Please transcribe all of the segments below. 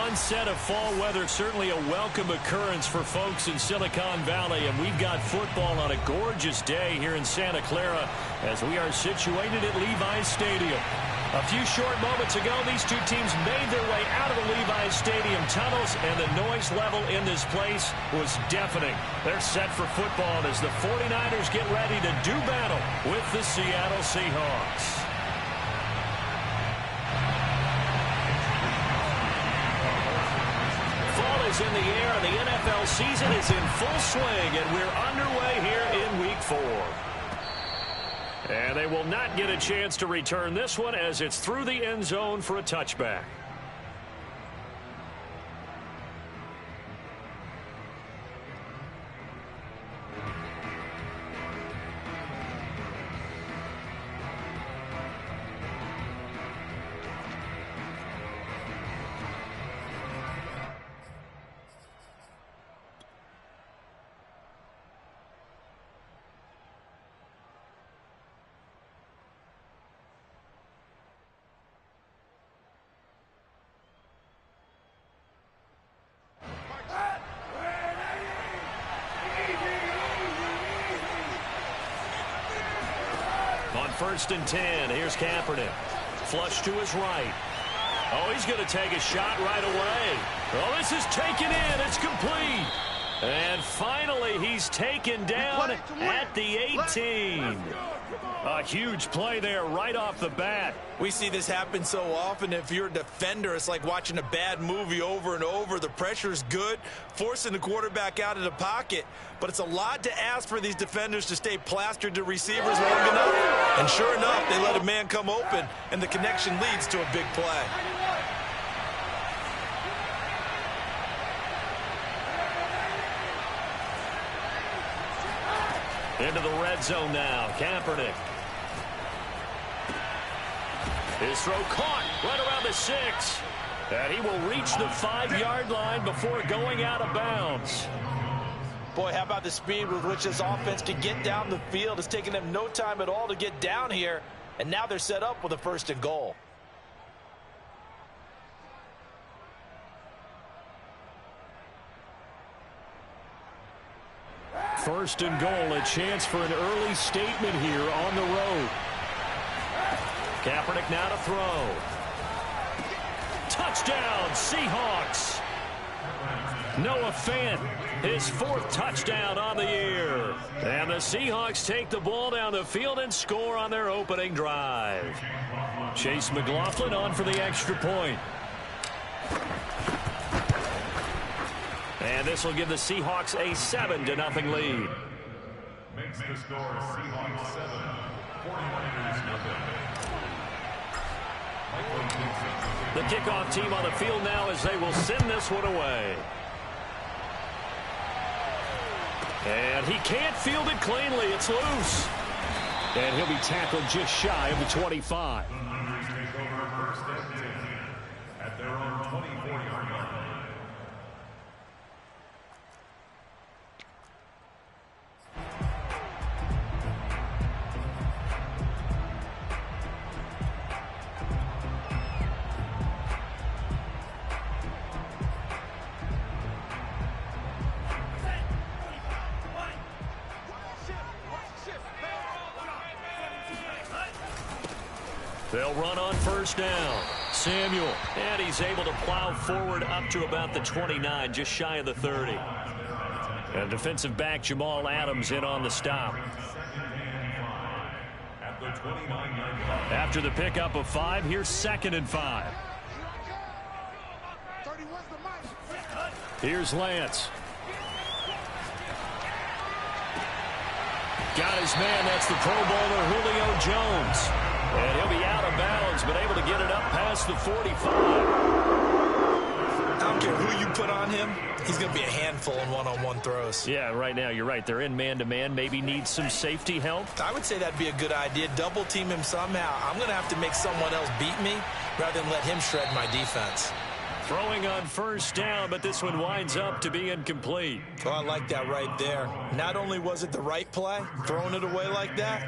onset of fall weather, certainly a welcome occurrence for folks in Silicon Valley, and we've got football on a gorgeous day here in Santa Clara as we are situated at Levi's Stadium. A few short moments ago, these two teams made their way out of the Levi's Stadium tunnels, and the noise level in this place was deafening. They're set for football as the 49ers get ready to do battle with the Seattle Seahawks. Fall is in the air, and the NFL season is in full swing, and we're underway here in Week 4. And they will not get a chance to return this one as it's through the end zone for a touchback. First and 10. Here's Kaepernick. Flush to his right. Oh, he's going to take a shot right away. Oh, this is taken in. It's complete. And finally, he's taken down at the 18. A huge play there right off the bat. We see this happen so often. If you're a defender, it's like watching a bad movie over and over. The pressure's good, forcing the quarterback out of the pocket. But it's a lot to ask for these defenders to stay plastered to receivers long enough. And sure enough, they let a man come open, and the connection leads to a big play. Into the red zone now. Kaepernick. His throw caught right around the 6. And he will reach the 5-yard line before going out of bounds. Boy, how about the speed with which this offense can get down the field? It's taken them no time at all to get down here. And now they're set up with a 1st and goal. First and goal, a chance for an early statement here on the road. Kaepernick now to throw. Touchdown, Seahawks. Noah Fant, his 4th touchdown on the year. And the Seahawks take the ball down the field and score on their opening drive. Chase McLaughlin on for the extra point. And this will give the Seahawks a 7-0 lead. Makes the score Seahawks 7, 49ers 0. The kickoff team on the field now as they will send this one away. And he can't field it cleanly. It's loose. And he'll be tackled just shy of the 25. Take over 1st and 10 at their own 24-yard line. They'll run on 1st down. Samuel, and he's able to plow forward up to about the 29, just shy of the 30. And defensive back Jamal Adams in on the stop. After the pickup of 5, here's 2nd and 5. Here's Lance. Got his man, that's the Pro Bowler Julio Jones. And he'll be out of bounds, but able to get it up past the 45. I don't care who you put on him, he's going to be a handful in one-on-one throws. Yeah, right now, you're right. They're in man-to-man. Maybe needs some safety help. I would say that'd be a good idea. Double team him somehow. I'm going to have to make someone else beat me rather than let him shred my defense. Throwing on 1st down, but this one winds up to be incomplete. Oh, I like that right there. Not only was it the right play, throwing it away like that,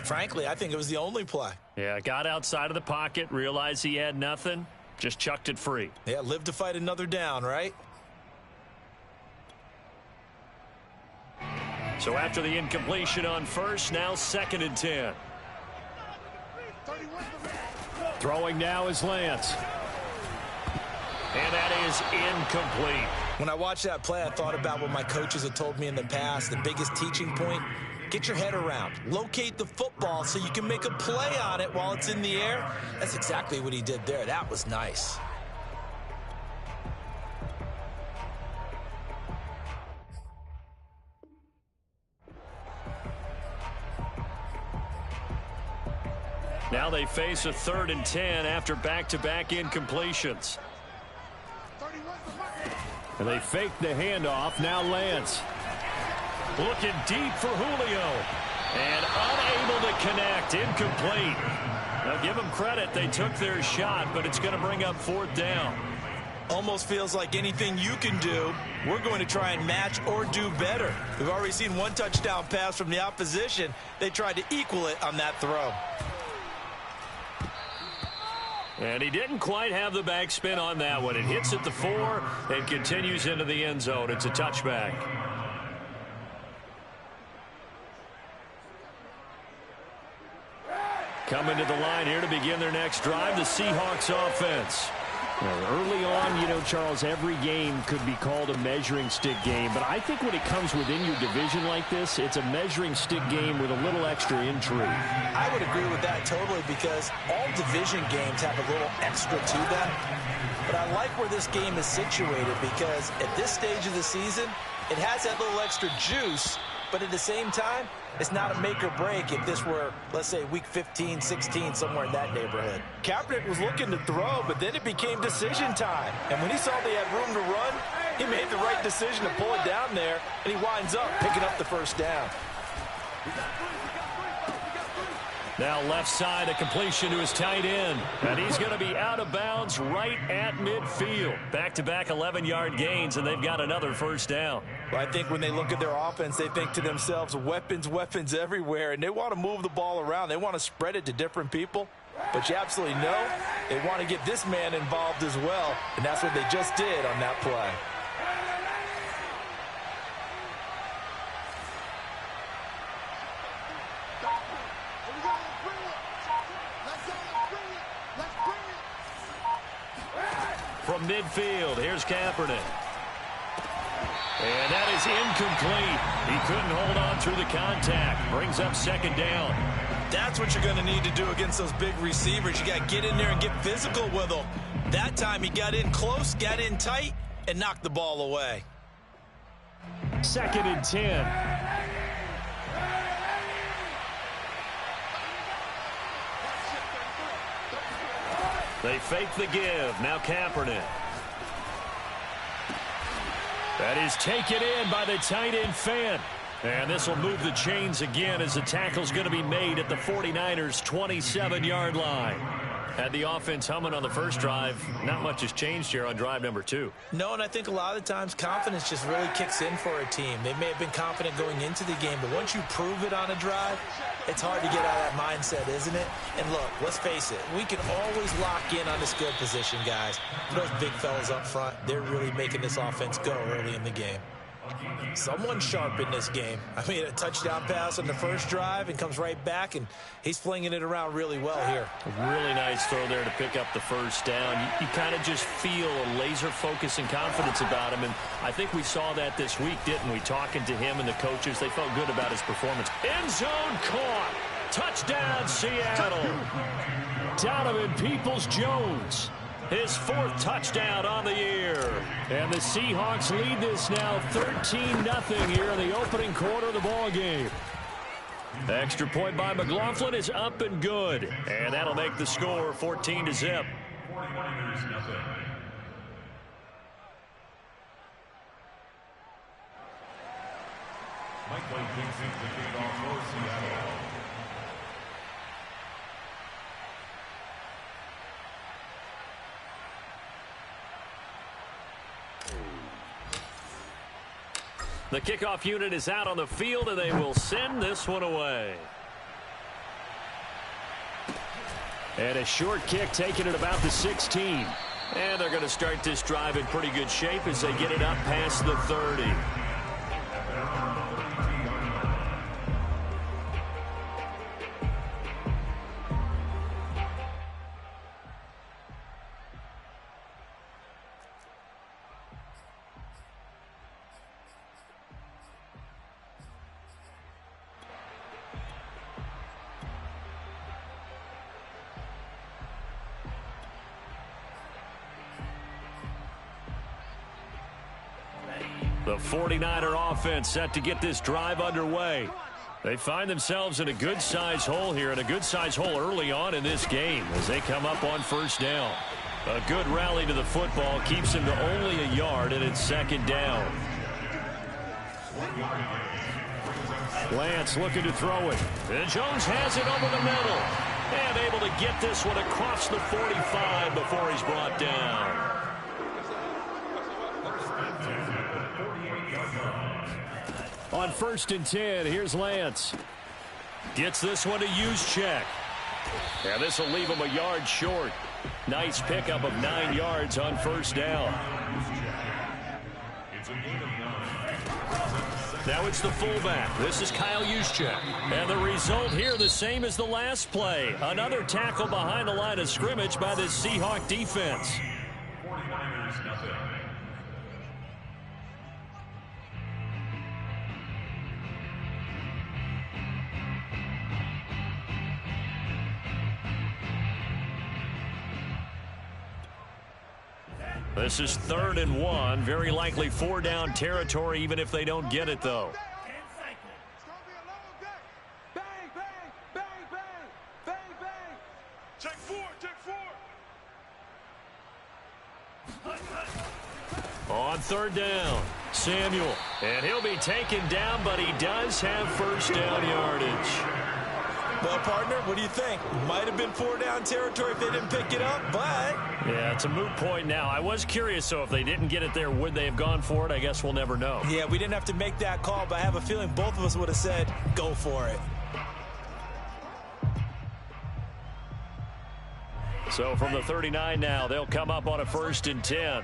frankly, I think it was the only play. Yeah, got outside of the pocket, realized he had nothing, Just chucked it free. Yeah, live to fight another down, right? So after the incompletion on first, now 2nd and 10. Throwing now is Lance. And that is incomplete. When I watched that play, I thought about what my coaches had told me in the past. The biggest teaching point, get your head around. Locate the football so you can make a play on it while it's in the air. That's exactly what he did there. That was nice. Now they face a 3rd and 10 after back-to-back incompletions. And they fake the handoff. Now Lance. Looking deep for Julio. And unable to connect. Incomplete. Now give them credit. They took their shot, but it's going to bring up 4th down. Almost feels like anything you can do, we're going to try and match or do better. We've already seen one touchdown pass from the opposition. They tried to equal it on that throw. And he didn't quite have the backspin on that one. It hits at the 4 and continues into the end zone. It's a touchback. Coming to the line here to begin their next drive, the Seahawks offense. Early on, you know, Charles, every game could be called a measuring stick game. But I think when it comes within your division like this, it's a measuring stick game with a little extra intrigue. I would agree with that totally because all division games have a little extra to them. But I like where this game is situated because at this stage of the season, it has that little extra juice. But at the same time, it's not a make or break if this were, let's say, week 15, 16, somewhere in that neighborhood. Kaepernick was looking to throw, but then it became decision time. And when he saw they had room to run, he made the right decision to pull it down there, and he winds up picking up the first down. Now left side, a completion to his tight end. And he's going to be out of bounds right at midfield. Back-to-back 11-yard gains, and they've got another first down. Well, I think when they look at their offense, they think to themselves, weapons, weapons everywhere, and they want to move the ball around. They want to spread it to different people. But you absolutely know they want to get this man involved as well, and that's what they just did on that play. From midfield, here's Kaepernick. And that is incomplete. He couldn't hold on through the contact. Brings up 2nd down. That's what you're going to need to do against those big receivers. You got to get in there and get physical with them. That time he got in close, got in tight, and knocked the ball away. 2nd and 10. They fake the give. Now Kaepernick. That is taken in by the tight end Fant. And this will move the chains again as the tackle's going to be made at the 49ers' 27-yard line. Had the offense humming on the first drive. Not much has changed here on drive number 2. No, and I think a lot of times confidence just really kicks in for a team. They may have been confident going into the game, but once you prove it on a drive, it's hard to get out of that mindset, isn't it? And look, let's face it, we can always lock in on this skill position, guys. Those big fellas up front, they're really making this offense go early in the game. Someone's sharp in this game. I mean, a touchdown pass on the first drive and comes right back, and he's flinging it around really well here. A really nice throw there to pick up the first down. You kind of just feel a laser focus and confidence about him, and I think we saw that this week, didn't we? Talking to him and the coaches, they felt good about his performance. End zone caught. Touchdown, Seattle. Donovan Peoples-Jones. His 4th touchdown on the year. And the Seahawks lead this now 13-0 here in the opening quarter of the ball game. Extra point by McLaughlin is up and good. And that'll make the score 14-0. Mike White kicks into the kickoff for Seattle. The kickoff unit is out on the field, and they will send this one away. And a short kick taken at about the 16. And they're going to start this drive in pretty good shape as they get it up past the 30. The 49er offense set to get this drive underway. They find themselves in a good-sized hole here, and a good-sized hole early on in this game as they come up on first down. A good rally to the football keeps them to only a yard, and it's second down. Lance looking to throw it. And Jones has it over the middle. And able to get this one across the 45 before he's brought down. On first and 10, here's Lance. Gets this one to use check. And this will leave him a yard short. Nice pickup of 9 yards on first down. Now it's the fullback. This is Kyle Juszczyk. And the result here the same as the last play. Another tackle behind the line of scrimmage by this Seahawk defense. 49ers nothing. This is 3rd and 1. Very likely 4-down territory, even if they don't get it, though. On 3rd down, Samuel. And he'll be taken down, but he does have first down yardage. Well, partner, what do you think? Might have been 4-down territory if they didn't pick it up, but... Yeah, it's a moot point now. I was curious, so if they didn't get it there, would they have gone for it? I guess we'll never know. Yeah, we didn't have to make that call, but I have a feeling both of us would have said, go for it. So from the 39 now, they'll come up on a 1st and 10.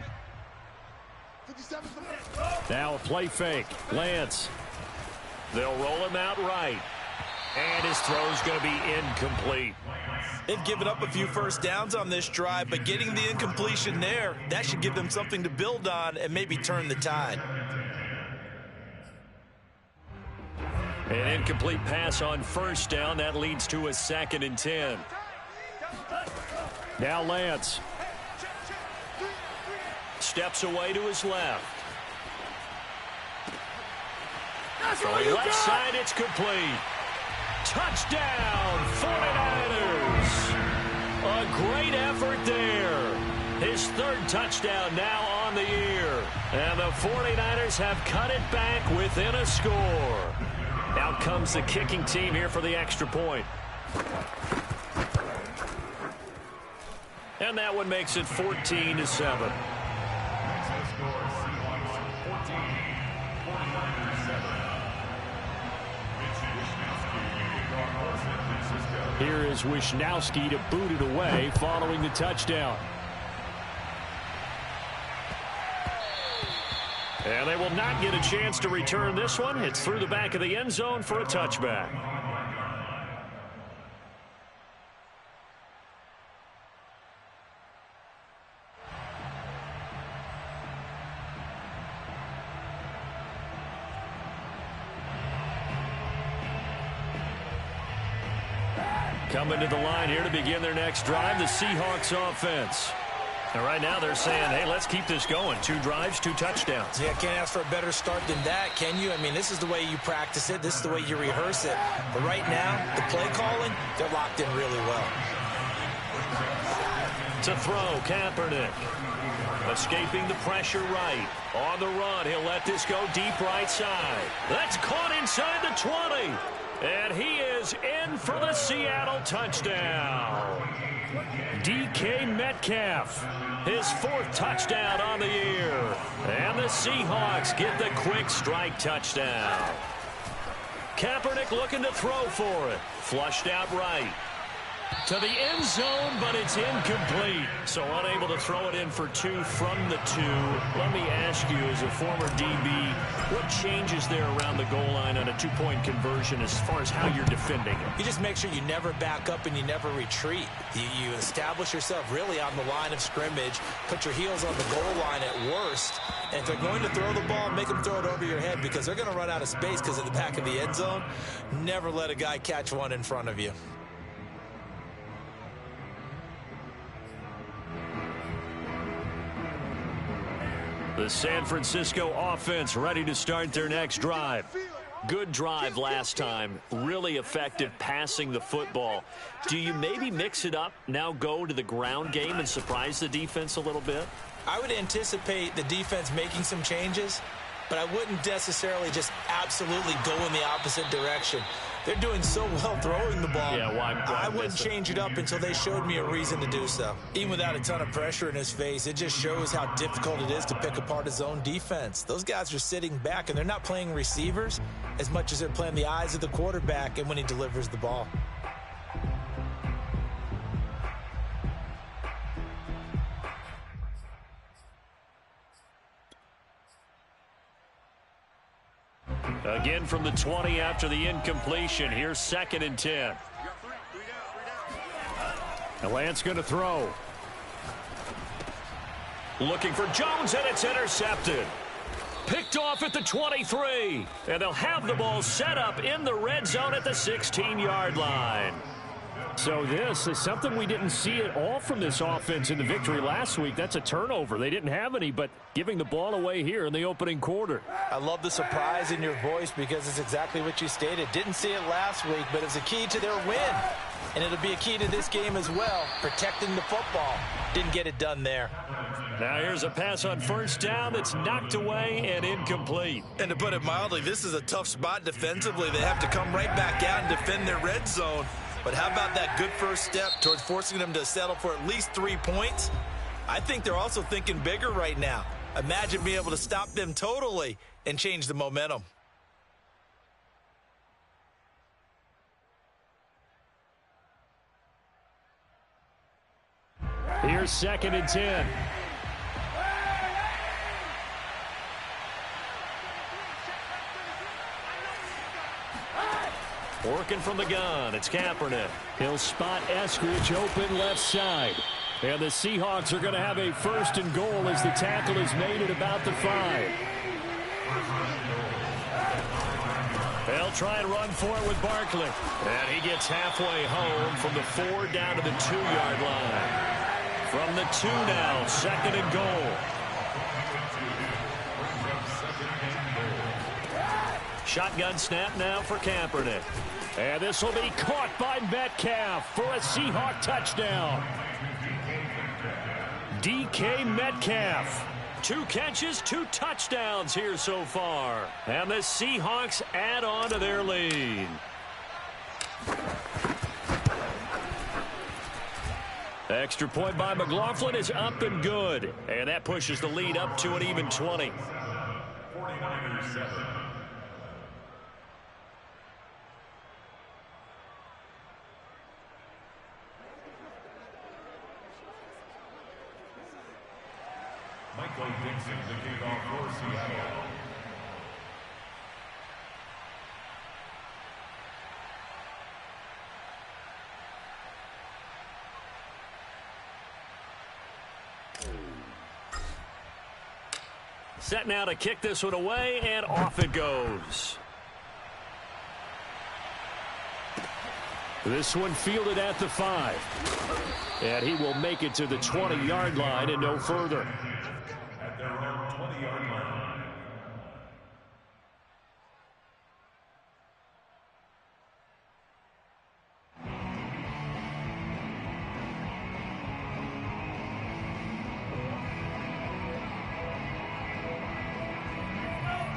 Now a play fake. Lance. They'll roll him out right. And his throw's going to be incomplete. They've given up a few first downs on this drive, but getting the incompletion there, that should give them something to build on and maybe turn the tide. An incomplete pass on first down. That leads to a 2nd and 10. Now Lance. Steps away to his left. From left side, it's complete. Touchdown, 49ers. A great effort there. His 3rd touchdown now on the year. And the 49ers have cut it back within a score. Out comes the kicking team here for the extra point. And that one makes it 14-7. Here is Wisnowski to boot it away following the touchdown. And they will not get a chance to return this one. It's through the back of the end zone for a touchback. Coming to the line here to begin their next drive, the Seahawks offense. And right now they're saying, hey, let's keep this going. 2 drives, 2 touchdowns. Yeah, can't ask for a better start than that, can you? I mean, this is the way you practice it. This is the way you rehearse it. But right now, the play calling, they're locked in really well. To throw, Kaepernick. Escaping the pressure right. On the run, he'll let this go deep right side. That's caught inside the 20. And he is in for the Seattle touchdown. DK Metcalf, his 4th touchdown on the year. And the Seahawks get the quick strike touchdown. Kaepernick looking to throw for it. Flushed out right. To the end zone, but it's incomplete. So unable to throw it in for 2 from the 2. Let me ask you, as a former DB, what changes there around the goal line on a 2-point conversion as far as how you're defending it? You just make sure you never back up and you never retreat. You establish yourself really on the line of scrimmage, put your heels on the goal line at worst, and if they're going to throw the ball, make them throw it over your head because they're going to run out of space because of the back of the end zone. Never let a guy catch one in front of you. The San Francisco offense ready to start their next drive. Good drive last time. Really effective passing the football. Do you maybe mix it up, now go to the ground game and surprise the defense a little bit? I would anticipate the defense making some changes, but I wouldn't necessarily just absolutely go in the opposite direction. They're doing so well throwing the ball. Yeah, why I wouldn't change it up until they showed me a reason to do so. Even without a ton of pressure in his face, it just shows how difficult it is to pick apart his own defense. Those guys are sitting back, and they're not playing receivers as much as they're playing the eyes of the quarterback and when he delivers the ball. Again from the 20 after the incompletion. Here's 2nd and 10. And Lance going to throw. Looking for Jones, and it's intercepted. Picked off at the 23. And they'll have the ball set up in the red zone at the 16-yard line. So this is something we didn't see at all from this offense in the victory last week. That's a turnover. They didn't have any, but giving the ball away here in the opening quarter. I love the surprise in your voice because it's exactly what you stated. Didn't see it last week, but it's a key to their win. And it'll be a key to this game as well, protecting the football. Didn't get it done there. Now here's a pass on 1st down that's knocked away and incomplete. And to put it mildly, this is a tough spot defensively. They have to come right back out and defend their red zone. But how about that good first step towards forcing them to settle for at least 3 points? I think they're also thinking bigger right now. Imagine being able to stop them totally and change the momentum. Here's 2nd and 10. Working from the gun, it's Kaepernick. He'll spot Eskridge open left side. And the Seahawks are going to have a 1st and goal as the tackle is made at about the 5. They'll try and run for it with Barkley. And he gets halfway home from the 4 down to the 2-yard line. From the 2 now, 2nd and goal. Shotgun snap now for Kaepernick. And this will be caught by Metcalf for a Seahawk touchdown. DK Metcalf. 2 catches, 2 touchdowns here so far. And the Seahawks add on to their lead. Extra point by McLaughlin is up and good. And that pushes the lead up to an even 20. 49-7. Michael Dixon, the kickoff for Seattle. Set now to kick this one away, and off it goes. This one fielded at the 5. And he will make it to the 20-yard line and no further. At their own 20-yard line.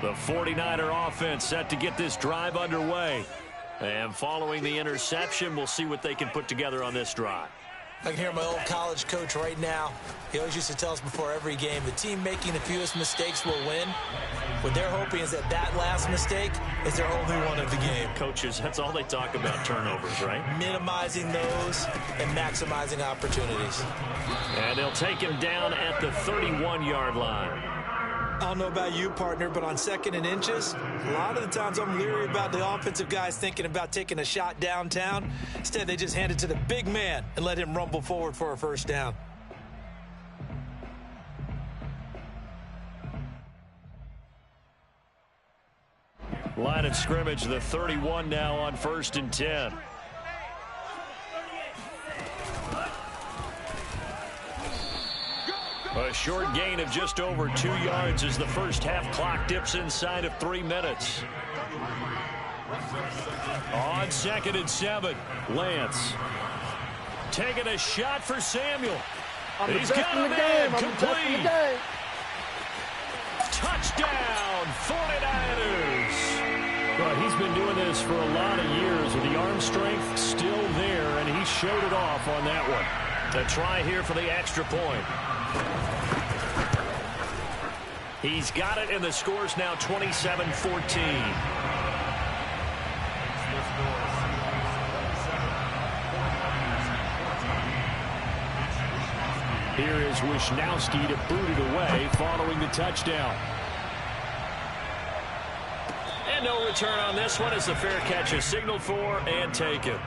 The 49er offense set to get this drive underway. And following the interception, we'll see what they can put together on this drive. I can hear my old college coach right now. He always used to tell us before every game, the team making the fewest mistakes will win. What they're hoping is that last mistake is their only one of the game. Coaches, that's all they talk about, turnovers, right? Minimizing those and maximizing opportunities. And they'll take him down at the 31-yard line. I don't know about you, partner, but on 2nd and inches, a lot of the times I'm leery about the offensive guys thinking about taking a shot downtown. Instead, they just hand it to the big man and let him rumble forward for a first down. Line of scrimmage, the 31 now on 1st and 10. A short gain of just over 2 yards as the first half clock dips inside of 3 minutes. On 2nd and 7, Lance taking a shot for Samuel. He's got a man complete. Touchdown, 49ers. Well, he's been doing this for a lot of years with the arm strength still there, and he showed it off on that one. A try here for the extra point. He's got it, and the score's now 27-14. Here is Wisnowski to boot it away following the touchdown. And no return on this one as the fair catch is signaled for and taken.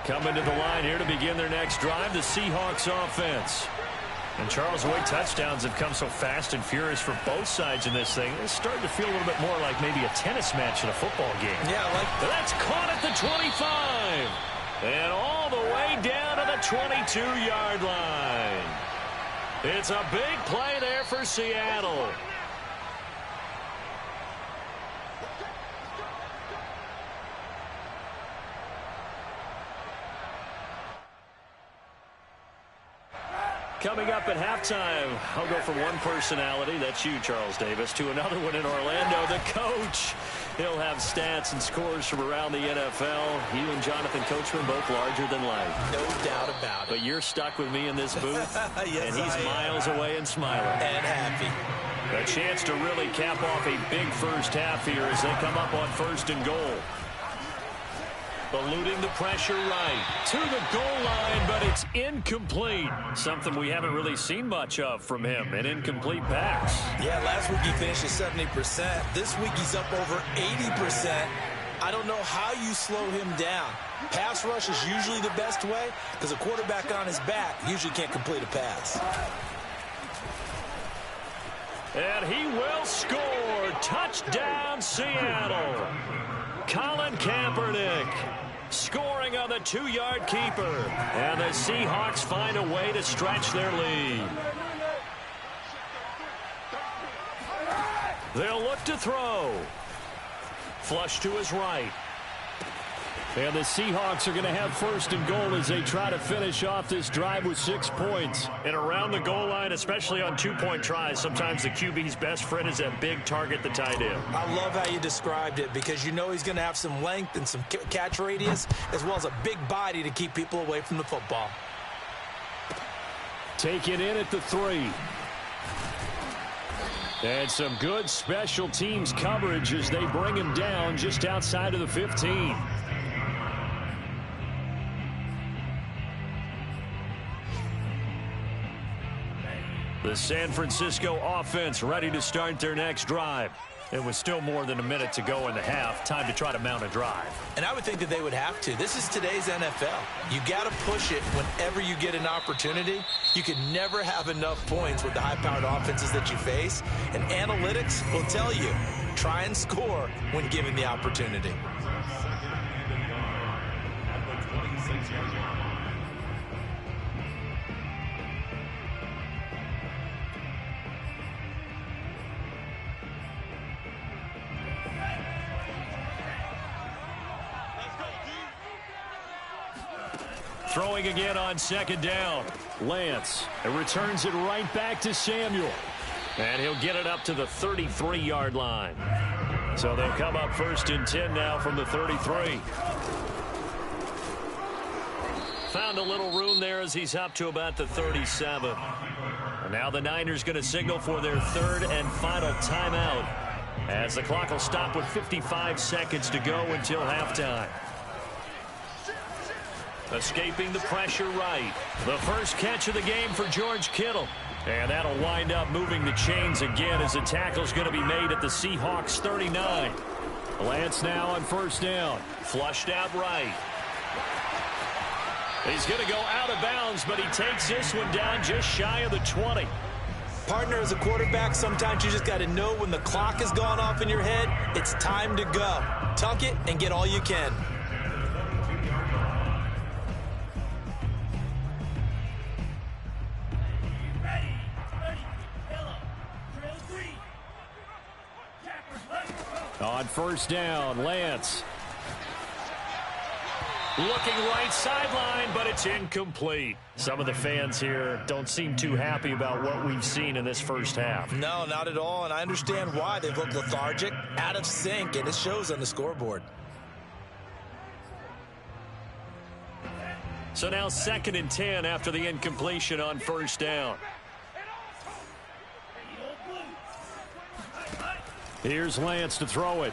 Coming to the line here to begin their next drive, the Seahawks offense. And Charles, the way touchdowns have come so fast and furious for both sides in this thing, it's starting to feel a little bit more like maybe a tennis match in a football game. Yeah, that's caught at the 25. And all the way down to the 22-yard line. It's a big play there for Seattle. Coming up at halftime, I'll go from one personality, that's you, Charles Davis, to another one in Orlando, the coach. He'll have stats and scores from around the NFL. You and Jonathan Coachman both larger than life. No doubt about it. But you're stuck with me in this booth, yes, and he's miles away and smiling. And happy. A chance to really cap off a big first half here as they come up on 1st and goal. Eluding the pressure right to the goal line, but it's incomplete. Something we haven't really seen much of from him, an incomplete pass. Yeah, last week he finished at 70%. This week he's up over 80%. I don't know how you slow him down. Pass rush is usually the best way because a quarterback on his back usually can't complete a pass. And he will score. Touchdown, Seattle. Colin Kaepernick scoring on the 2-yard keeper. And the Seahawks find a way to stretch their lead. They'll look to throw. Flush to his right. And the Seahawks are going to have 1st and goal as they try to finish off this drive with 6 points. And around the goal line, especially on 2-point tries, sometimes the QB's best friend is that big target, the tight end. I love how you described it because you know he's going to have some length and some catch radius as well as a big body to keep people away from the football. Taken in at the 3. And some good special teams coverage as they bring him down just outside of the 15. The San Francisco offense ready to start their next drive. It was still more than a minute to go in the half. Time to try to mount a drive. And I would think that they would have to. This is today's NFL. You got to push it whenever you get an opportunity. You can never have enough points with the high-powered offenses that you face. And analytics will tell you, try and score when given the opportunity. Throwing again on second down. Lance returns it right back to Samuel. And he'll get it up to the 33-yard line. So they'll come up 1st and 10 now from the 33. Found a little room there as he's up to about the 37. And now the Niners going to signal for their 3rd and final timeout, as the clock will stop with 55 seconds to go until halftime. Escaping the pressure right. The first catch of the game for George Kittle. And that'll wind up moving the chains again as the tackle's going to be made at the Seahawks 39. Lance now on 1st down. Flushed out right. He's going to go out of bounds, but he takes this one down just shy of the 20. Partner, as a quarterback, sometimes you just got to know when the clock has gone off in your head, it's time to go. Tuck it and get all you can. On 1st down, Lance. Looking right sideline, but it's incomplete. Some of the fans here don't seem too happy about what we've seen in this first half. No, not at all, and I understand why. They've looked lethargic, out of sync, and it shows on the scoreboard. So now 2nd and 10 after the incompletion on 1st down. Here's Lance to throw it.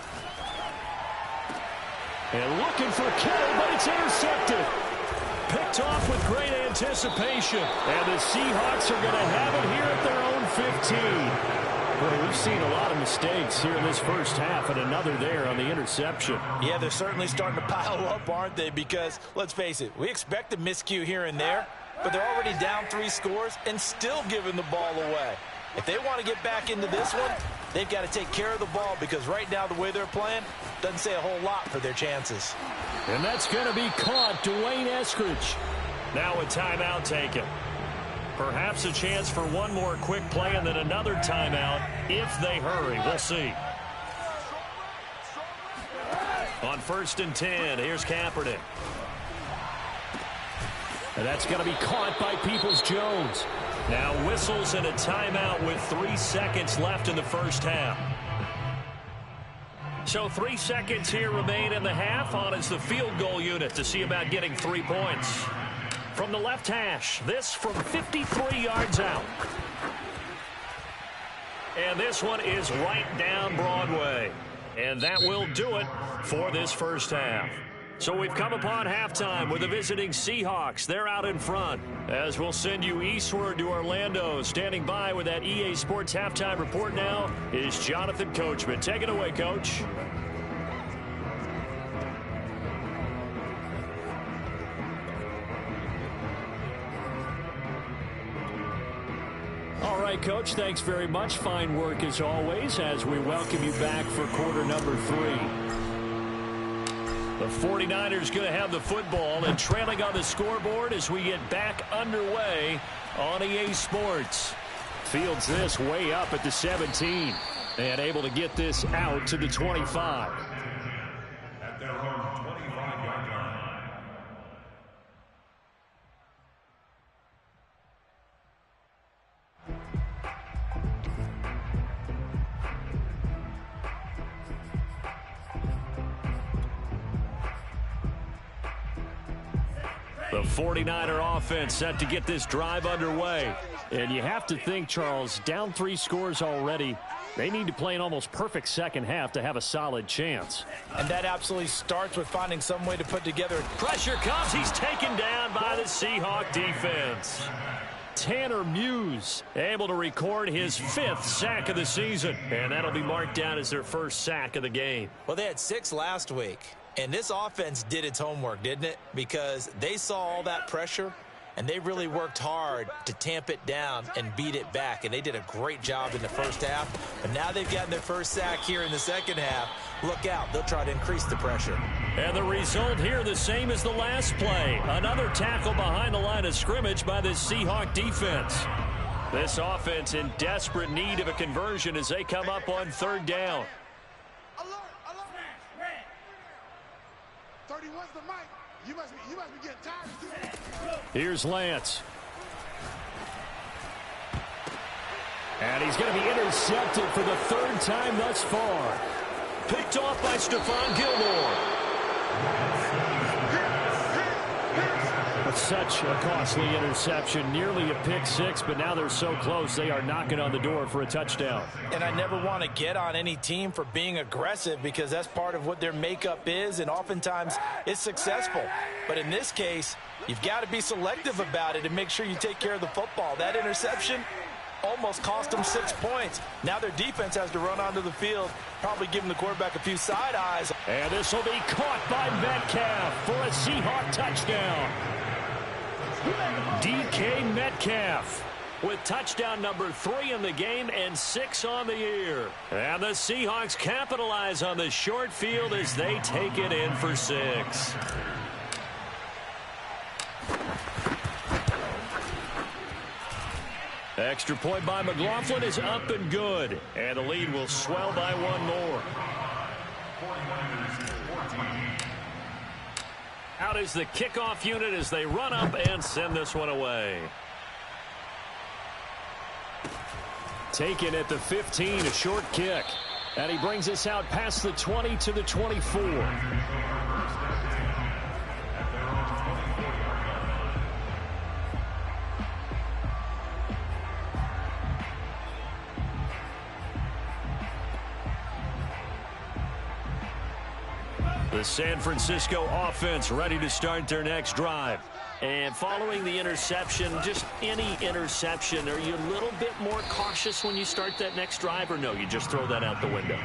And looking for Kittle, but it's intercepted. Picked off with great anticipation. And the Seahawks are going to have it here at their own 15. Boy, we've seen a lot of mistakes here in this first half, and another there on the interception. Yeah, they're certainly starting to pile up, aren't they? Because, let's face it, we expect a miscue here and there, but they're already down 3 scores and still giving the ball away. If they want to get back into this one, they've got to take care of the ball, because right now the way they're playing doesn't say a whole lot for their chances. And that's going to be caught. Dwayne Eskridge. Now a timeout taken. Perhaps a chance for one more quick play and then another timeout if they hurry. We'll see. On 1st and 10, here's Kaepernick. And that's going to be caught by Peoples-Jones. Now whistles and a timeout with 3 seconds left in the first half. So 3 seconds here remain in the half. On is the field goal unit to see about getting 3 points. From the left hash, this from 53 yards out. And this one is right down Broadway. And that will do it for this first half. So we've come upon halftime with the visiting Seahawks. They're out in front. As we'll send you eastward to Orlando. Standing by with that EA Sports halftime report now is Jonathan Coachman. Take it away, Coach. All right, Coach, thanks very much. Fine work as always as we welcome you back for quarter number 3. The 49ers going to have the football and trailing on the scoreboard as we get back underway on EA Sports. Fields this way up at the 17 and able to get this out to the 25. At their own 25-yard line. The 49er offense set to get this drive underway. And you have to think, Charles, down 3 scores already. They need to play an almost perfect second half to have a solid chance. And that absolutely starts with finding some way to put together. Pressure comes. He's taken down by the Seahawk defense. Tanner Muse able to record his 5th sack of the season. And that'll be marked down as their first sack of the game. Well, they had 6 last week. And this offense did its homework, didn't it? Because they saw all that pressure, and they really worked hard to tamp it down and beat it back. And they did a great job in the first half. But now they've gotten their first sack here in the second half. Look out. They'll try to increase the pressure. And the result here the same as the last play. Another tackle behind the line of scrimmage by the Seahawk defense. This offense in desperate need of a conversion as they come up on 3rd down. 31's the mic. You must be getting tired. Here's Lance. And he's going to be intercepted for the third time thus far. Picked off by Stephon Gilmore. But such a costly interception, nearly a pick six, but now they're so close they are knocking on the door for a touchdown. And I never want to get on any team for being aggressive because that's part of what their makeup is, and oftentimes it's successful. But in this case, you've got to be selective about it and make sure you take care of the football. That interception almost cost them 6 points. Now their defense has to run onto the field, probably giving the quarterback a few side eyes. And this will be caught by Metcalf for a Seahawk touchdown. DK Metcalf with touchdown number 3 in the game and 6 on the year. And the Seahawks capitalize on the short field as they take it in for 6. Extra point by McLaughlin is up and good. And the lead will swell by 1 more. Out is the kickoff unit as they run up and send this one away. Taken at the 15, a short kick. And he brings us out past the 20 to the 24. The San Francisco offense ready to start their next drive. And following the interception, just any interception, are you a little bit more cautious when you start that next drive, or no, you just throw that out the window?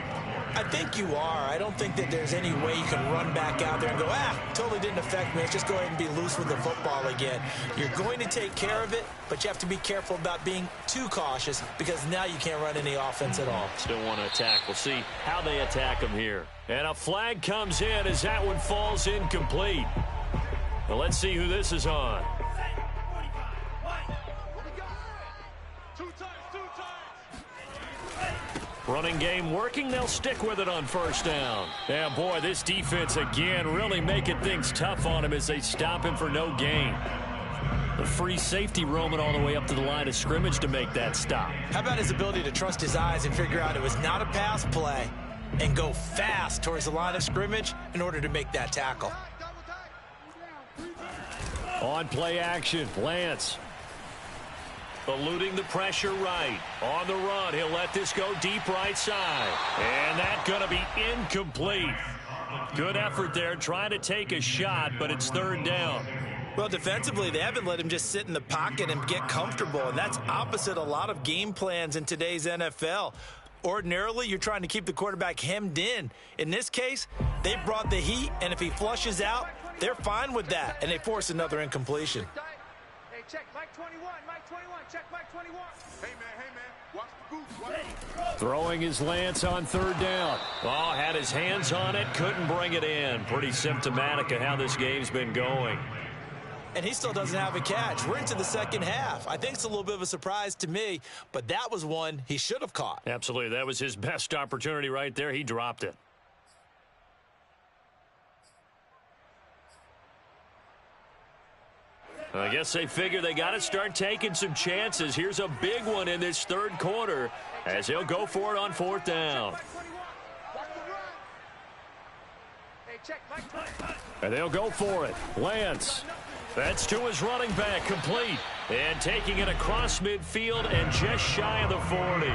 I think you are. I don't think that there's any way you can run back out there and go, totally didn't affect me. Let's just go ahead and be loose with the football again. You're going to take care of it, but you have to be careful about being too cautious because now you can't run any offense at all. Still want to attack. We'll see how they attack them here. And a flag comes in as that one falls incomplete. Well, let's see who this is on. Running game working. They'll stick with it on first down. Yeah, boy, this defense again really making things tough on him as they stop him for no gain. The free safety roaming all the way up to the line of scrimmage to make that stop. How about his ability to trust his eyes and figure out it was not a pass play and go fast towards the line of scrimmage in order to make that tackle. On play action, Lance. Eluding the pressure right. On the run, he'll let this go deep right side. And that's going to be incomplete. Good effort there, trying to take a shot, but it's third down. Well, defensively, they haven't let him just sit in the pocket and get comfortable, and that's opposite a lot of game plans in today's NFL. Ordinarily, you're trying to keep the quarterback hemmed in. In this case, they brought the heat, and if he flushes out, they're fine with that, and they force another incompletion. Hey, check Mike 21, Mike 21, check Mike 21. Hey, man, watch the goose, watch the goose. Throwing his Lance on third down. Oh, had his hands on it, couldn't bring it in. Pretty symptomatic of how this game's been going. And he still doesn't have a catch. We're into the second half. I think it's a little bit of a surprise to me, but that was one he should have caught. Absolutely. That was his best opportunity right there. He dropped it. I guess they figure they got to start taking some chances. Here's a big one in this third quarter as he'll go for it on fourth down. And they'll go for it. Lance. That's to his running back, complete. And taking it across midfield and just shy of the 40.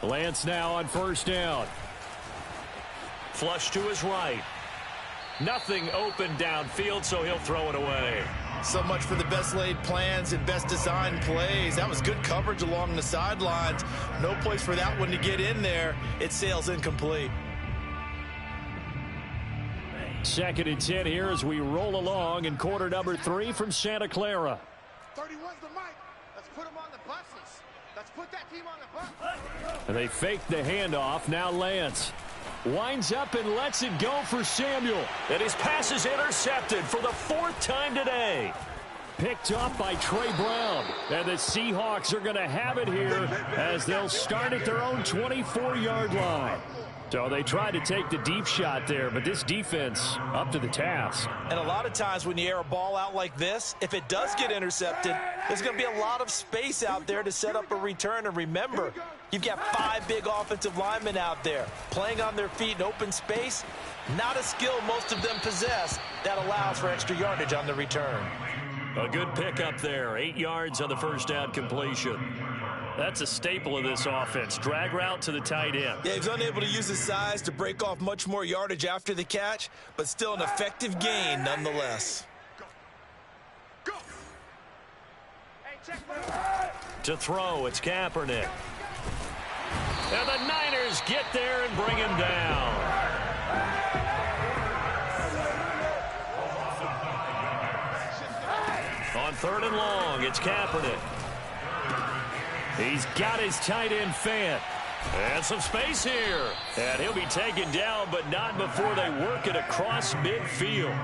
Lance now on first down. Flush to his right. Nothing open downfield, so he'll throw it away. So much for the best laid plans and best designed plays. That was good coverage along the sidelines. No place for that one to get in there. It sails incomplete. 2nd and 10 here as we roll along in quarter number 3 from Santa Clara. 31's the mic. Let's put him on the buses. Let's put that team on the bus. And they fake the handoff. Now Lance winds up and lets it go for Samuel. And his pass is intercepted for the 4th time today. picked up by Trey Brown. And the Seahawks are going to have it here as they'll start at their own 24-yard line. So they tried to take the deep shot there, but this defense up to the task. And a lot of times when you air a ball out like this, if it does get intercepted, there's going to be a lot of space out there to set up a return. And remember, you've got 5 big offensive linemen out there playing on their feet in open space. Not a skill most of them possess that allows for extra yardage on the return. A good pickup there. 8 yards on the first down completion. That's a staple of this offense. Drag route to the tight end. Yeah, he's unable to use his size to break off much more yardage after the catch, but still an effective gain nonetheless. Go. Hey, check. To throw, it's Kaepernick. And the Niners get there and bring him down. On 3rd and long, it's Kaepernick. He's got his tight end fan. And some space here. And he'll be taken down, but not before they work it across midfield.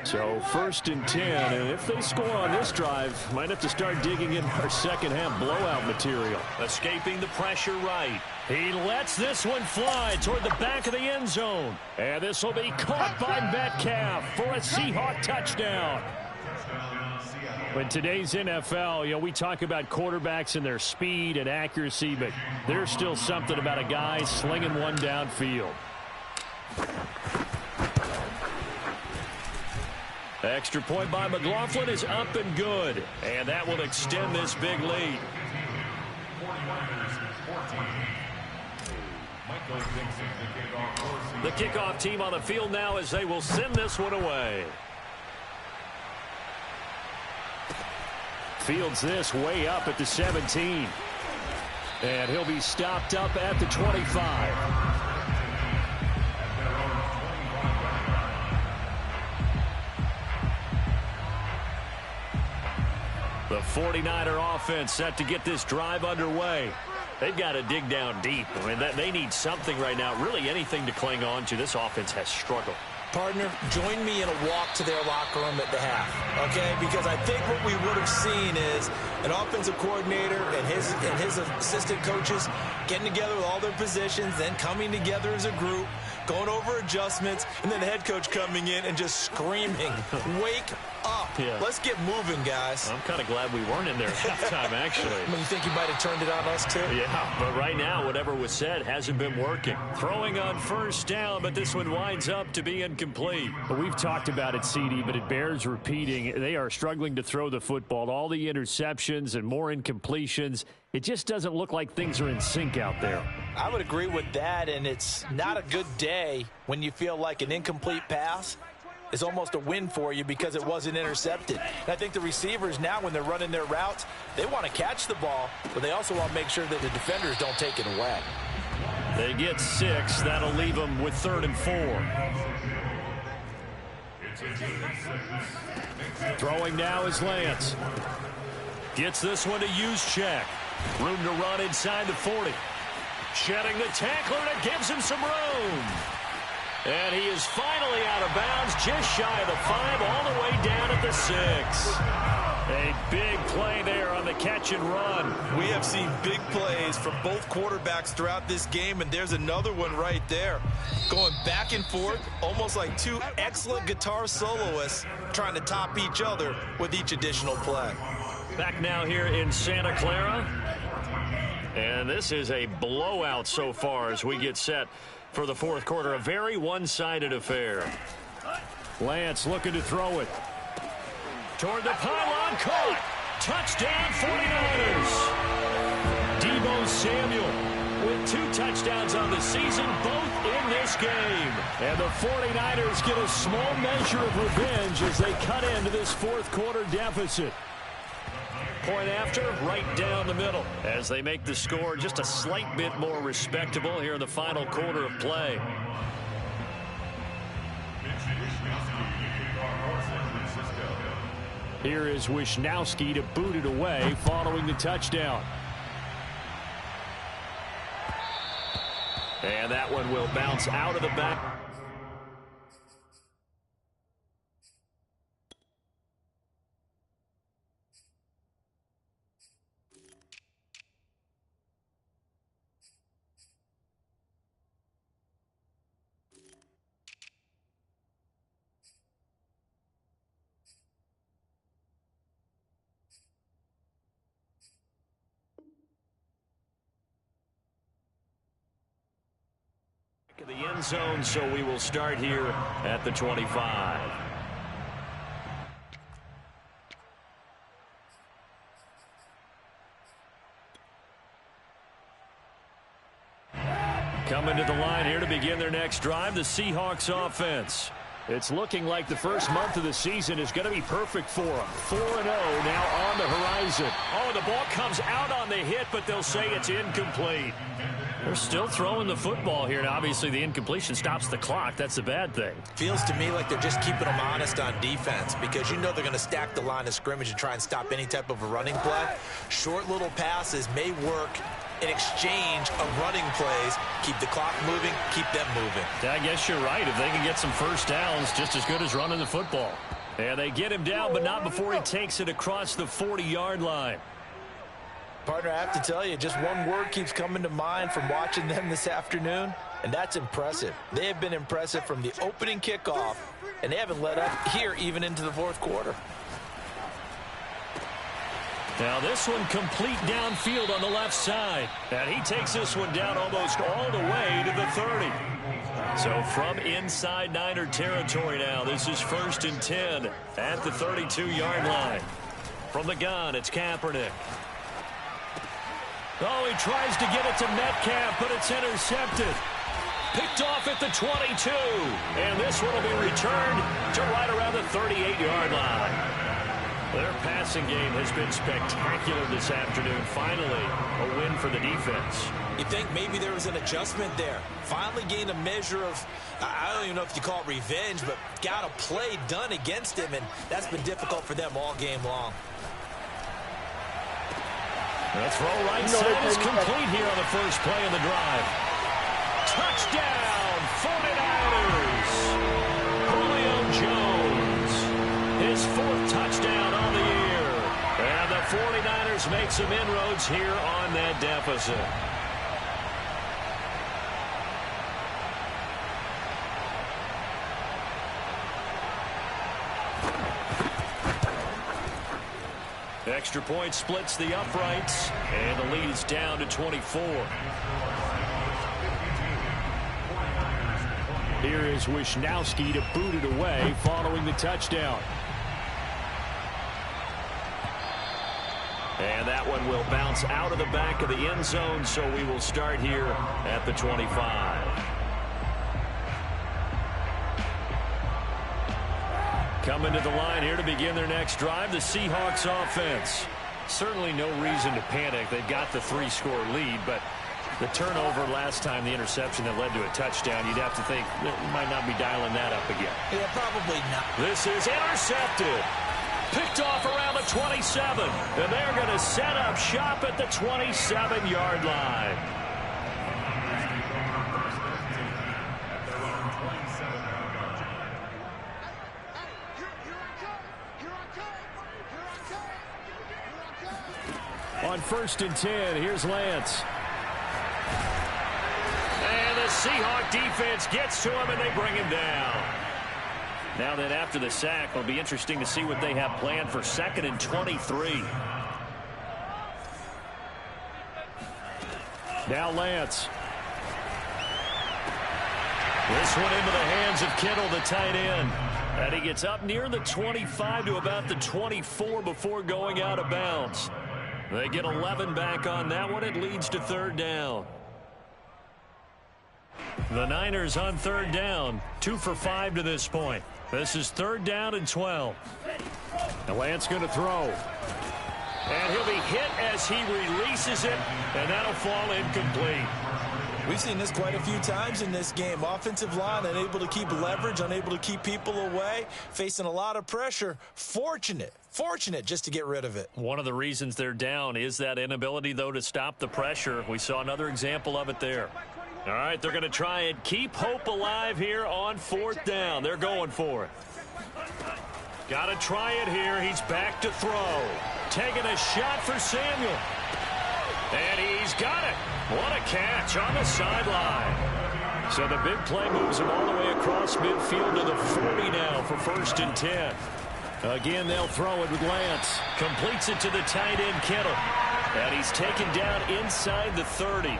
So 1st and 10, and if they score on this drive, might have to start digging in our second half blowout material. Escaping the pressure right. He lets this one fly toward the back of the end zone. And this will be caught by Metcalf for a Seahawk touchdown. In today's NFL, we talk about quarterbacks and their speed and accuracy, but there's still something about a guy slinging one downfield. Extra point by McLaughlin is up and good, and that will extend this big lead. The kickoff team on the field now as they will send this one away. Fields this way up at the 17. And he'll be stopped up at the 25. The 49er offense set to get this drive underway. They've got to dig down deep. I mean, they need something right now, really anything to cling on to. This offense has struggled. Partner, join me in a walk to their locker room at the half, okay? Because I think what we would have seen is an offensive coordinator and his assistant coaches getting together with all their positions, then coming together as a group, going over adjustments, and then the head coach coming in and just screaming, wake up. Yeah. Let's get moving, guys. I'm kind of glad we weren't in there at halftime, actually. I mean, you think you might have turned it on us, too? Yeah, but right now, whatever was said hasn't been working. Throwing on 1st down, but this one winds up to be incomplete. We've talked about it, CD, but it bears repeating. They are struggling to throw the football. All the interceptions and more incompletions. It just doesn't look like things are in sync out there. I would agree with that, and it's not a good day when you feel like an incomplete pass is almost a win for you because it wasn't intercepted. And I think the receivers now, when they're running their routes, they want to catch the ball, but they also want to make sure that the defenders don't take it away. They get 6. That'll leave them with 3rd and 4. Throwing now is Lance. Gets this one to Juszczyk. Room to run inside the 40. Shedding the tackler, and it gives him some room. And he is finally out of bounds, just shy of the 5, all the way down at the 6. A big play there on the catch and run. We have seen big plays from both quarterbacks throughout this game, and there's another one right there. Going back and forth, almost like 2 excellent guitar soloists trying to top each other with each additional play. Back now here in Santa Clara. And this is a blowout so far as we get set for the 4th quarter. A very one-sided affair. Lance looking to throw it. Toward the pylon, caught. Touchdown, 49ers. Deebo Samuel with 2 touchdowns on the season, both in this game. And the 49ers get a small measure of revenge as they cut into this 4th quarter deficit. Point after, right down the middle, as they make the score just a slight bit more respectable here in the final quarter of play. Here is Wisnowski to boot it away following the touchdown. And that one will bounce out of the back. The end zone, so we will start here at the 25. Coming to the line here to begin their next drive, the Seahawks offense. It's looking like the first month of the season is going to be perfect for them. 4-0 now on the horizon. Oh, the ball comes out on the hit, but they'll say it's incomplete. They're still throwing the football here. Now, obviously, the incompletion stops the clock. That's the bad thing. Feels to me like they're just keeping them honest on defense because you know they're going to stack the line of scrimmage and try and stop any type of a running play. Short little passes may work in exchange of running plays. Keep the clock moving, keep them moving. I guess you're right. If they can get some first downs, just as good as running the football. And they get him down, but not before he takes it across the 40-yard line. Partner, I have to tell you, just one word keeps coming to mind from watching them this afternoon, and that's impressive. They have been impressive from the opening kickoff, and they haven't let up here even into the fourth quarter. Now this one complete downfield on the left side. And he takes this one down almost all the way to the 30. So from inside Niner territory now, this is 1st and 10 at the 32-yard line. From the gun, it's Kaepernick. Oh, he tries to get it to Metcalf, but it's intercepted. Picked off at the 22. And this one will be returned to right around the 38-yard line. Their passing game has been spectacular this afternoon. Finally, a win for the defense. You think maybe there was an adjustment there. Finally gained a measure of, I don't even know if you call it revenge, but got a play done against him, and that's been difficult for them all game long. The throw right side is complete here on the first play of the drive. Touchdown, 49ers. Julio Jones, his 4th touchdown on the year. And the 49ers make some inroads here on that deficit. Extra point splits the uprights, and the lead is down to 24. Here is Wisnowski to boot it away following the touchdown. And that one will bounce out of the back of the end zone, so we will start here at the 25. Coming to the line here to begin their next drive, the Seahawks offense. Certainly no reason to panic. They've got the 3-score lead, but the turnover last time, the interception that led to a touchdown, you'd have to think we might not be dialing that up again. Yeah, probably not. This is intercepted. Picked off around the 27. And they're going to set up shop at the 27-yard line. On 1st and 10, here's Lance. And the Seahawk defense gets to him, and they bring him down. Now then, after the sack, it'll be interesting to see what they have planned for 2nd and 23. Now Lance. This one into the hands of Kittle, the tight end. And he gets up near the 25 to about the 24 before going out of bounds. They get 11 back on that one. It leads to 3rd down. The Niners on 3rd down. 2 for 5 to this point. This is 3rd down and 12. Now Lance going to throw. And he'll be hit as he releases it, and that'll fall incomplete. We've seen this quite a few times in this game. Offensive line unable to keep leverage, unable to keep people away, facing a lot of pressure. Fortunate just to get rid of it. One of the reasons they're down is that inability, though, to stop the pressure. We saw another example of it there. All right, they're going to try and keep hope alive here on 4th down. They're going for it. Got to try it here. He's back to throw. Taking a shot for Samuel. And he's got it. What a catch on the sideline. So the big play moves him all the way across midfield to the 40 now for 1st and 10. Again, they'll throw it with Lance. Completes it to the tight end, Kittle. And he's taken down inside the 30.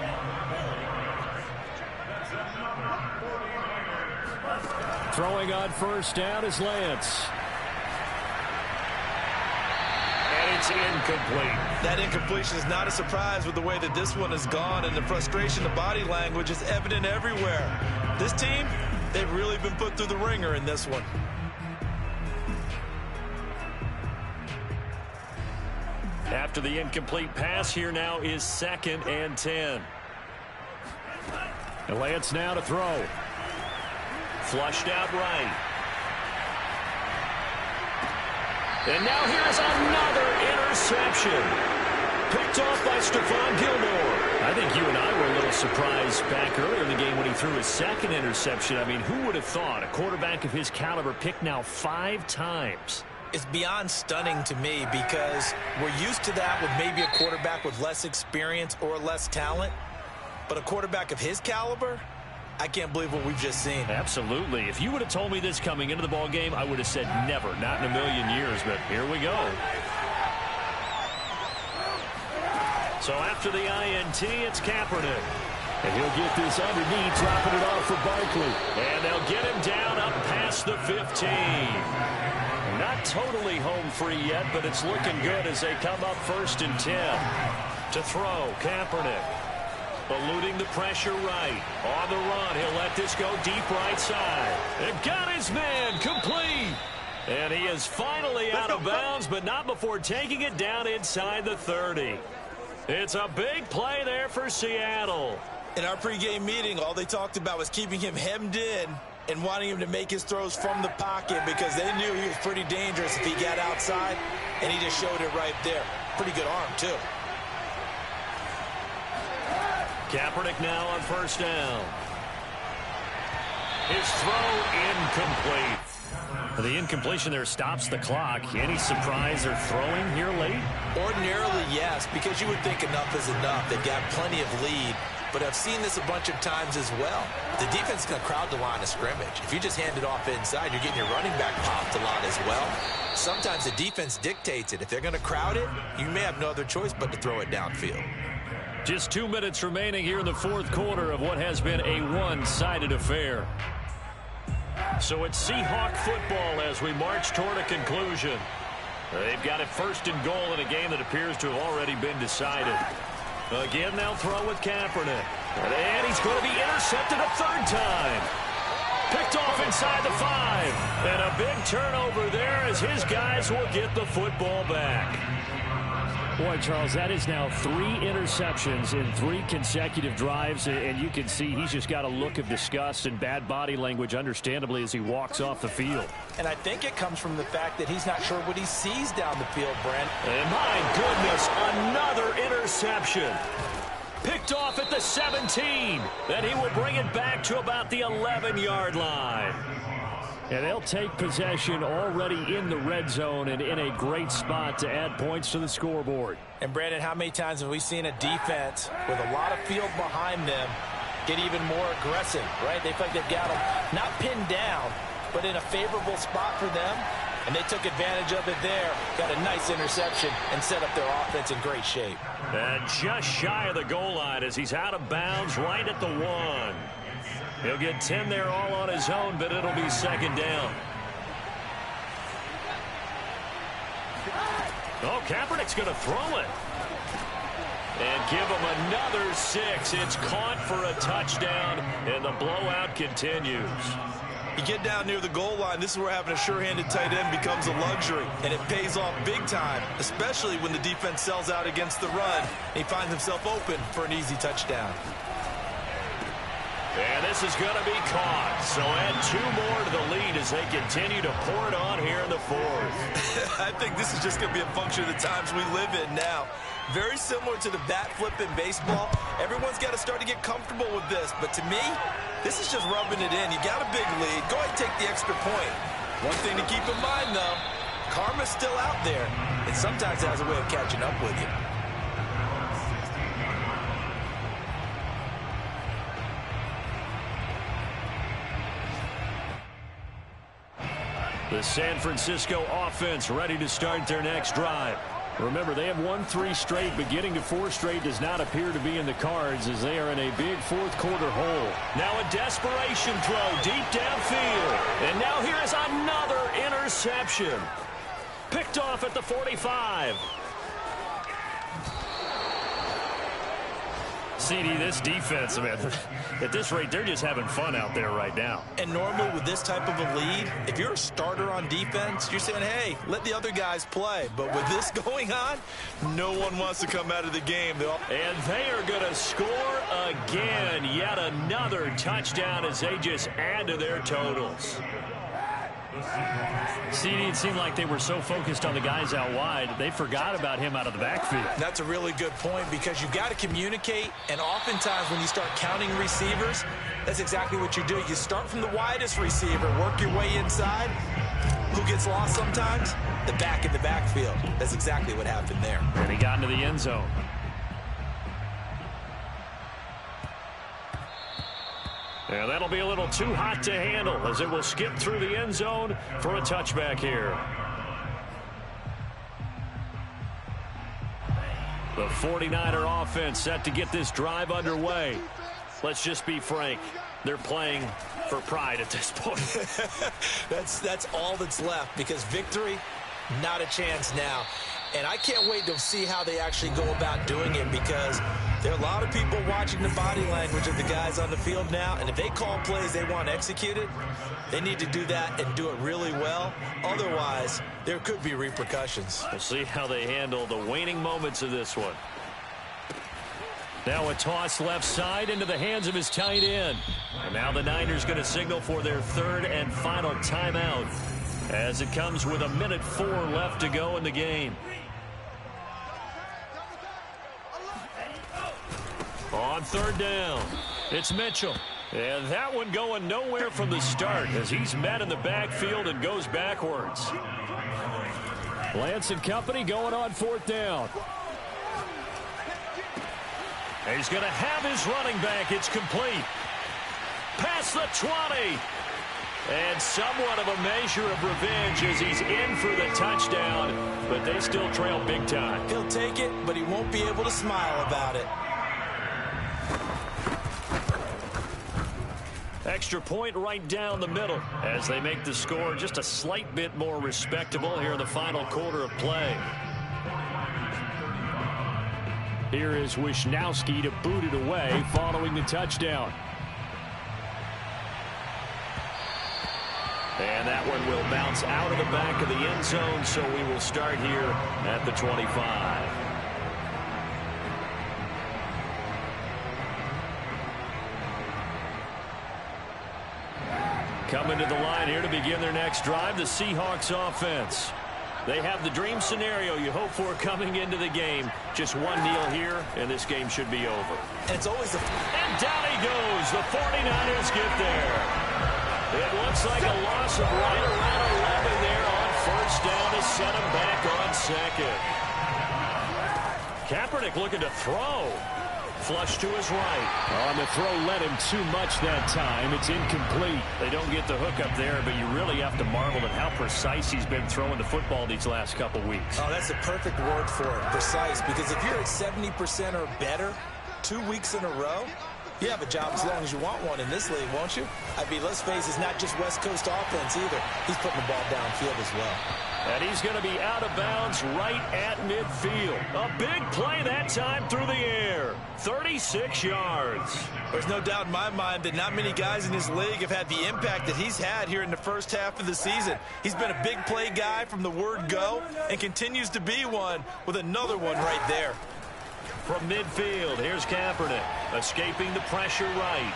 Throwing on first down is Lance. And it's incomplete. That incompletion is not a surprise with the way that this one has gone, and the frustration, the body language is evident everywhere. This team, they've really been put through the ringer in this one. After the incomplete pass, here now is 2nd and 10. And Lance now to throw. Flushed out right. And now here's another interception. Picked off by Stephon Gilmore. I think you and I were a little surprised back earlier in the game when he threw his 2nd interception. I mean, who would have thought a quarterback of his caliber picked now 5 times? It's beyond stunning to me because we're used to that with maybe a quarterback with less experience or less talent. But a quarterback of his caliber, I can't believe what we've just seen. Absolutely. If you would have told me this coming into the ball game, I would have said never, not in a million years. But here we go. So after the INT, it's Kaepernick. And he'll get this underneath, dropping it off for Barkley. And they'll get him down up past the 15. Not totally home free yet, but it's looking good as they come up 1st and 10. To throw, Kaepernick. Eluding the pressure right. On the run, he'll let this go deep right side. And got his man complete. And he is finally out of bounds, but not before taking it down inside the 30. It's a big play there for Seattle. In our pregame meeting, all they talked about was keeping him hemmed in and wanting him to make his throws from the pocket because they knew he was pretty dangerous if he got outside, and he just showed it right there. Pretty good arm, too. Kaepernick now on 1st down. His throw incomplete. The incompletion there stops the clock. Any surprise they're throwing here late? Ordinarily, yes, because you would think enough is enough. They've got plenty of lead, but I've seen this a bunch of times as well. The defense is going to crowd the line of scrimmage. If you just hand it off inside, you're getting your running back popped a lot as well. Sometimes the defense dictates it. If they're going to crowd it, you may have no other choice but to throw it downfield. Just 2 minutes remaining here in the 4th quarter of what has been a one-sided affair. So it's Seahawk football as we march toward a conclusion. They've got it 1st and goal in a game that appears to have already been decided. Again, they'll throw with Kaepernick. And he's going to be intercepted a 3rd time. Picked off inside the 5. And a big turnover there as his guys will get the football back. Boy, Charles, that is now 3 interceptions in 3 consecutive drives, and you can see he's just got a look of disgust and bad body language, understandably, as he walks off the field. And I think it comes from the fact that he's not sure what he sees down the field, Brent. And my goodness, another interception. Picked off at the 17. Then he will bring it back to about the 11-yard line. And they'll take possession already in the red zone and in a great spot to add points to the scoreboard. And, Brandon, how many times have we seen a defense with a lot of field behind them get even more aggressive, right? They feel like they've got them not pinned down, but in a favorable spot for them. And they took advantage of it there, got a nice interception, and set up their offense in great shape. And just shy of the goal line as he's out of bounds right at the 1. He'll get 10 there all on his own, but it'll be 2nd down. Oh, Kaepernick's going to throw it. And give him another 6. It's caught for a touchdown, and the blowout continues. You get down near the goal line, this is where having a sure-handed tight end becomes a luxury, and it pays off big time, especially when the defense sells out against the run, and he finds himself open for an easy touchdown. And this is going to be caught. So add 2 more to the lead as they continue to pour it on here in the 4th. I think this is just going to be a function of the times we live in now. Very similar to the bat flip in baseball. Everyone's got to start to get comfortable with this. But to me, this is just rubbing it in. You got a big lead. Go ahead and take the extra point. One thing to keep in mind, though, karma's still out there. And sometimes it has a way of catching up with you. The San Francisco offense ready to start their next drive. Remember, they have won 3 straight, but getting to 4 straight does not appear to be in the cards as they are in a big fourth-quarter hole. Now a desperation throw deep downfield. And now here is another interception. Picked off at the 45. CD, this defense, man, at this rate, they're just having fun out there right now. And normally with this type of a lead, if you're a starter on defense, you're saying, hey, let the other guys play. But with this going on, no one wants to come out of the game. And they are going to score again. Yet another touchdown as they just add to their totals. CD, it seemed like they were so focused on the guys out wide, they forgot about him out of the backfield. That's a really good point because you've got to communicate, and oftentimes when you start counting receivers, that's exactly what you do. You start from the widest receiver, work your way inside. Who gets lost sometimes? The back in the backfield. That's exactly what happened there. And he got into the end zone. And that'll be a little too hot to handle as it will skip through the end zone for a touchback here. The 49er offense set to get this drive underway. Let's just be frank. They're playing for pride at this point. That's all that's left because victory, not a chance now. And I can't wait to see how they actually go about doing it because there are a lot of people watching the body language of the guys on the field now. And if they call plays they want executed, they need to do that and do it really well. Otherwise, there could be repercussions. We'll see how they handle the waning moments of this one. Now a toss left side into the hands of his tight end. And now the Niners going to signal for their third and final timeout as it comes with 1:04 left to go in the game. On third down, it's Mitchell. And that one going nowhere from the start as he's met in the backfield and goes backwards. Lance and company going on fourth down. He's going to have his running back. It's complete. Past the 20. And somewhat of a measure of revenge as he's in for the touchdown. But they still trail big time. He'll take it, but he won't be able to smile about it. Extra point right down the middle as they make the score just a slight bit more respectable here in the final quarter of play. Here is Wisnowski to boot it away following the touchdown. And that one will bounce out of the back of the end zone, so we will start here at the 25. Coming to the line here to begin their next drive, the Seahawks offense. They have the dream scenario you hope for coming into the game. Just one kneel here, and this game should be over. And it's always And down he goes. The 49ers get there. It looks like a loss of right around 11 there on first down to set him back on second. Kaepernick looking to throw. Flush to his right. On the throw led him too much that time. It's incomplete. They don't get the hook up there, but you really have to marvel at how precise he's been throwing the football these last couple weeks. Oh, that's the perfect word for it, precise, because if you're at 70% or better 2 weeks in a row, you have a job as long as you want one in this league, won't you? I mean, let's face it, it's not just West Coast offense either. He's putting the ball downfield as well. And he's going to be out of bounds right at midfield. A big play that time through the air. 36 yards. There's no doubt in my mind that not many guys in this league have had the impact that he's had here in the first half of the season. He's been a big play guy from the word go and continues to be one with another one right there. From midfield, here's Kaepernick, escaping the pressure right.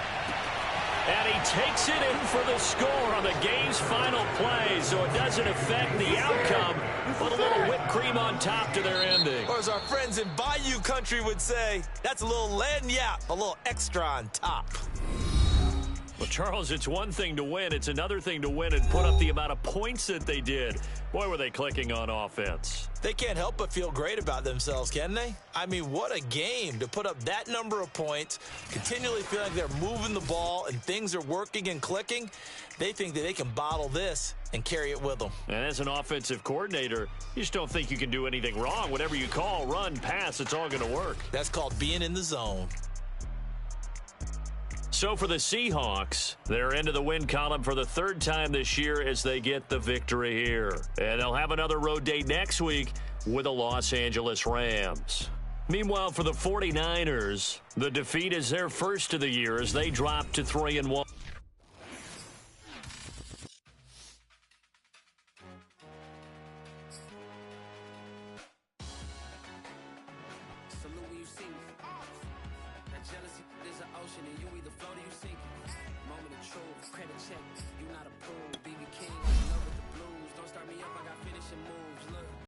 And he takes it in for the score on the game's final play, so it doesn't affect the outcome, but a little whipped cream on top to their ending. Or as our friends in Bayou country would say, that's a little lagniappe, a little extra on top. Well, Charles, it's one thing to win. It's another thing to win and put up the amount of points that they did. Boy, were they clicking on offense. They can't help but feel great about themselves, can they? I mean, what a game to put up that number of points, continually feel like they're moving the ball and things are working and clicking. They think that they can bottle this and carry it with them. And as an offensive coordinator, you just don't think you can do anything wrong. Whatever you call, run, pass, it's all going to work. That's called being in the zone. So for the Seahawks, they're into the win column for the third time this year as they get the victory here. And they'll have another road date next week with the Los Angeles Rams. Meanwhile, for the 49ers, the defeat is their first of the year as they drop to 3-1. Jealousy is an ocean, and you either float or you sink. Moment of truth, credit check, you not approved. BB King, in love with the blues. Don't start me up, I got finishing moves. Look.